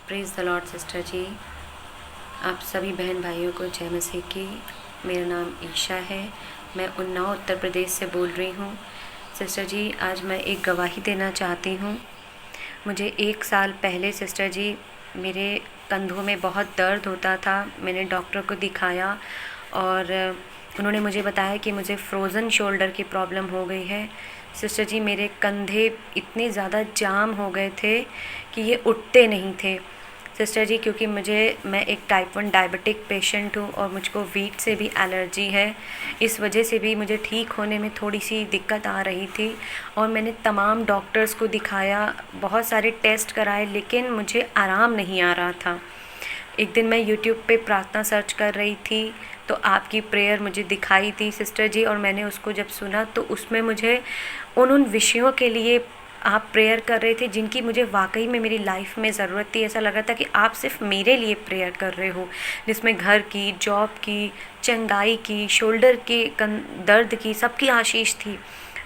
Praise the Lord sister जी। आप सभी बहन भाइयों को जय मसीह की। मेरा नाम ईशा है। मैं उन्नाव उत्तर प्रदेश से बोल रही हूँ। सिस्टर जी, आज मैं एक गवाही देना चाहती हूँ। मुझे 1 साल पहले सिस्टर जी मेरे कंधों में बहुत दर्द होता था। मैंने डॉक्टर को दिखाया और उन्होंने मुझे बताया कि मुझे फ्रोज़न शोल्डर की प्रॉब्लम हो गई है। सिस्टर जी, मेरे कंधे इतने ज़्यादा जाम हो गए थे कि ये उठते नहीं थे। सिस्टर जी, क्योंकि मैं एक टाइप 1 डायबिटिक पेशेंट हूँ और मुझको वीट से भी एलर्जी है। इस वजह से भी मुझे ठीक होने में थोड़ी सी दिक्कत आ रही थी और मैंने तमाम डॉक्टर्स को दिखाया, बहुत सारे टेस्ट कराए, लेकिन मुझे आराम नहीं आ रहा था। एक दिन मैं यूट्यूब पे प्रार्थना सर्च कर रही थी तो आपकी प्रेयर मुझे दिखाई थी सिस्टर जी, और मैंने उसको जब सुना तो उसमें मुझे उन विषयों के लिए आप प्रेयर कर रहे थे जिनकी मुझे वाकई में मेरी लाइफ में ज़रूरत थी। ऐसा लग रहा था कि आप सिर्फ मेरे लिए प्रेयर कर रहे हो, जिसमें घर की, जॉब की, चंगाई की, शोल्डर के दर्द की, सबकी आशीष थी।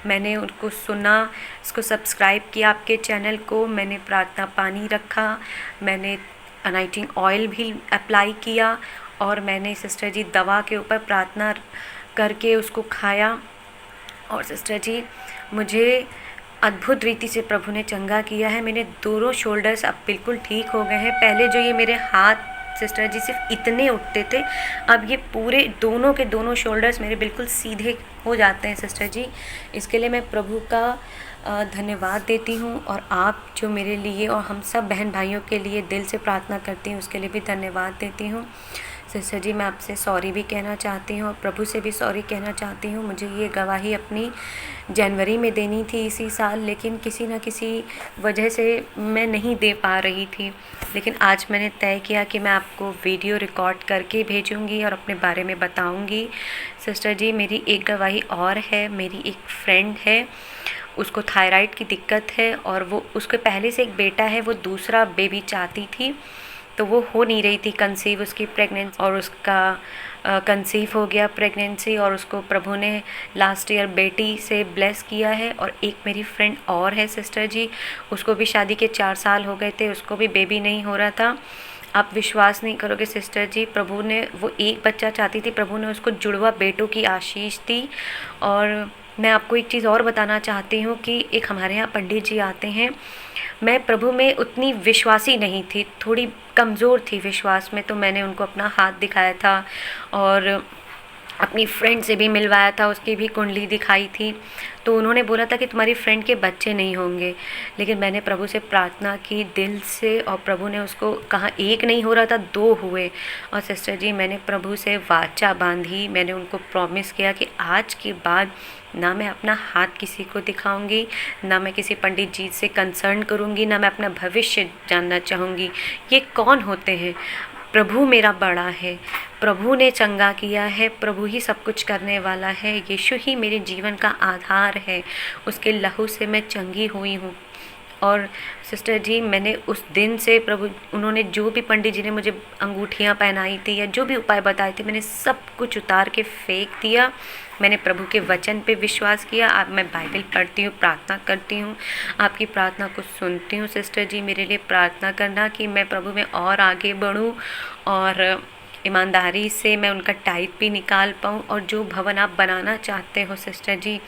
मैंने उनको सुना, उसको सब्सक्राइब किया आपके चैनल को, मैंने प्रार्थना पानी रखा, मैंने अनाइटिंग ऑयल भी अप्लाई किया और मैंने सिस्टर जी दवा के ऊपर प्रार्थना करके उसको खाया। और सिस्टर जी, मुझे अद्भुत रीति से प्रभु ने चंगा किया है। मेरे दोनों शोल्डर्स अब बिल्कुल ठीक हो गए हैं। पहले जो ये मेरे हाथ सिस्टर जी सिर्फ इतने उठते थे, अब ये पूरे दोनों के दोनों शोल्डर्स मेरे बिल्कुल सीधे हो जाते हैं सिस्टर जी। इसके लिए मैं प्रभु का धन्यवाद देती हूँ, और आप जो मेरे लिए और हम सब बहन भाइयों के लिए दिल से प्रार्थना करती हूँ उसके लिए भी धन्यवाद देती हूँ। सिस्टर जी, मैं आपसे सॉरी भी कहना चाहती हूँ और प्रभु से भी सॉरी कहना चाहती हूँ। मुझे ये गवाही अपनी जनवरी में देनी थी इसी साल, लेकिन किसी न किसी वजह से मैं नहीं दे पा रही थी। लेकिन आज मैंने तय किया कि मैं आपको वीडियो रिकॉर्ड करके भेजूँगी और अपने बारे में बताऊँगी। सिस्टर जी, मेरी एक गवाही और है। मेरी एक फ्रेंड है, उसको थायराइड की दिक्कत है और वो उसके पहले से एक बेटा है, वो दूसरा बेबी चाहती थी तो वो हो नहीं रही थी कंसीव उसकी प्रेगनेंसी, और उसका कंसीव हो गया प्रेगनेंसी, और उसको प्रभु ने लास्ट ईयर बेटी से ब्लेस किया है। और एक मेरी फ्रेंड और है सिस्टर जी, उसको भी शादी के 4 साल हो गए थे, उसको भी बेबी नहीं हो रहा था। आप विश्वास नहीं करोगे सिस्टर जी, प्रभु ने, वो एक बच्चा चाहती थी, प्रभु ने उसको जुड़वा बेटों की आशीष दी। और मैं आपको एक चीज़ और बताना चाहती हूँ कि एक हमारे यहाँ पंडित जी आते हैं। मैं प्रभु में उतनी विश्वासी नहीं थी, थोड़ी कमज़ोर थी विश्वास में, तो मैंने उनको अपना हाथ दिखाया था और अपनी फ्रेंड से भी मिलवाया था, उसकी भी कुंडली दिखाई थी। तो उन्होंने बोला था कि तुम्हारी फ्रेंड के बच्चे नहीं होंगे, लेकिन मैंने प्रभु से प्रार्थना की दिल से और प्रभु ने उसको कहा, एक नहीं हो रहा था 2 हुए। और सिस्टर जी, मैंने प्रभु से वाचा बांधी, मैंने उनको प्रॉमिस किया कि आज के बाद ना मैं अपना हाथ किसी को दिखाऊंगी, ना मैं किसी पंडित जी से कंसर्न करूंगी, ना मैं अपना भविष्य जानना चाहूँगी। ये कौन होते हैं? प्रभु मेरा बड़ा है, प्रभु ने चंगा किया है, प्रभु ही सब कुछ करने वाला है, यीशु ही मेरे जीवन का आधार है, उसके लहू से मैं चंगी हुई हूँ। और सिस्टर जी, मैंने उस दिन से प्रभु, उन्होंने जो भी पंडित जी ने मुझे अंगूठियाँ पहनाई थी या जो भी उपाय बताए थे, मैंने सब कुछ उतार के फेंक दिया। मैंने प्रभु के वचन पे विश्वास किया। अब मैं बाइबल पढ़ती हूँ, प्रार्थना करती हूँ, आपकी प्रार्थना को सुनती हूँ। सिस्टर जी, मेरे लिए प्रार्थना करना कि मैं प्रभु में और आगे बढ़ूँ और ईमानदारी से मैं उनका टाइप भी निकाल पाऊँ। और जो भवन आप बनाना चाहते हो सिस्टर जी,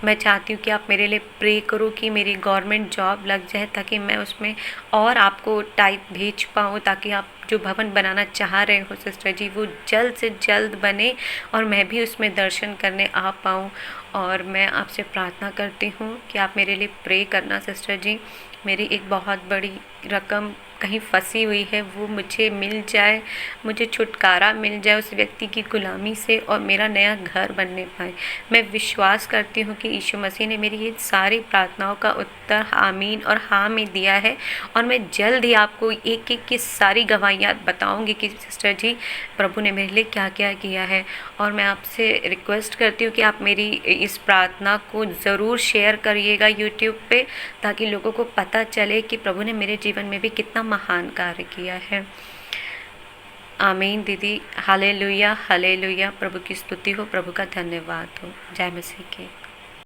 मैं चाहती हूँ कि आप मेरे लिए प्रे करो कि मेरी गवर्नमेंट जॉब लग जाए, ताकि मैं उसमें और आपको टाइप भेज पाऊँ, ताकि आप जो भवन बनाना चाह रहे हो सिस्टर जी, वो जल्द से जल्द बने और मैं भी उसमें दर्शन करने आ पाऊँ। और मैं आपसे प्रार्थना करती हूँ कि आप मेरे लिए प्रे करना सिस्टर जी। मेरी एक बहुत बड़ी रकम कहीं फंसी हुई है, वो मुझे मिल जाए, मुझे छुटकारा मिल जाए उस व्यक्ति की गुलामी से, और मेरा नया घर बनने पाए। मैं विश्वास करती हूँ कि यीशु मसीह ने मेरी ये सारी प्रार्थनाओं का उत्तर आमीन और हाँ में दिया है। और मैं जल्द ही आपको एक एक की सारी गवाहियाँ बताऊँगी कि सिस्टर जी प्रभु ने मेरे लिए क्या क्या किया है। और मैं आपसे रिक्वेस्ट करती हूँ कि आप मेरी इस प्रार्थना को ज़रूर शेयर करिएगा यूट्यूब पे, ताकि लोगों को पता चले कि प्रभु ने मेरे जीवन में भी कितना महान कार्य किया है। आमीन दीदी, हालेलुया हालेलुया। प्रभु की स्तुति हो, प्रभु का धन्यवाद हो। जय मसीह की।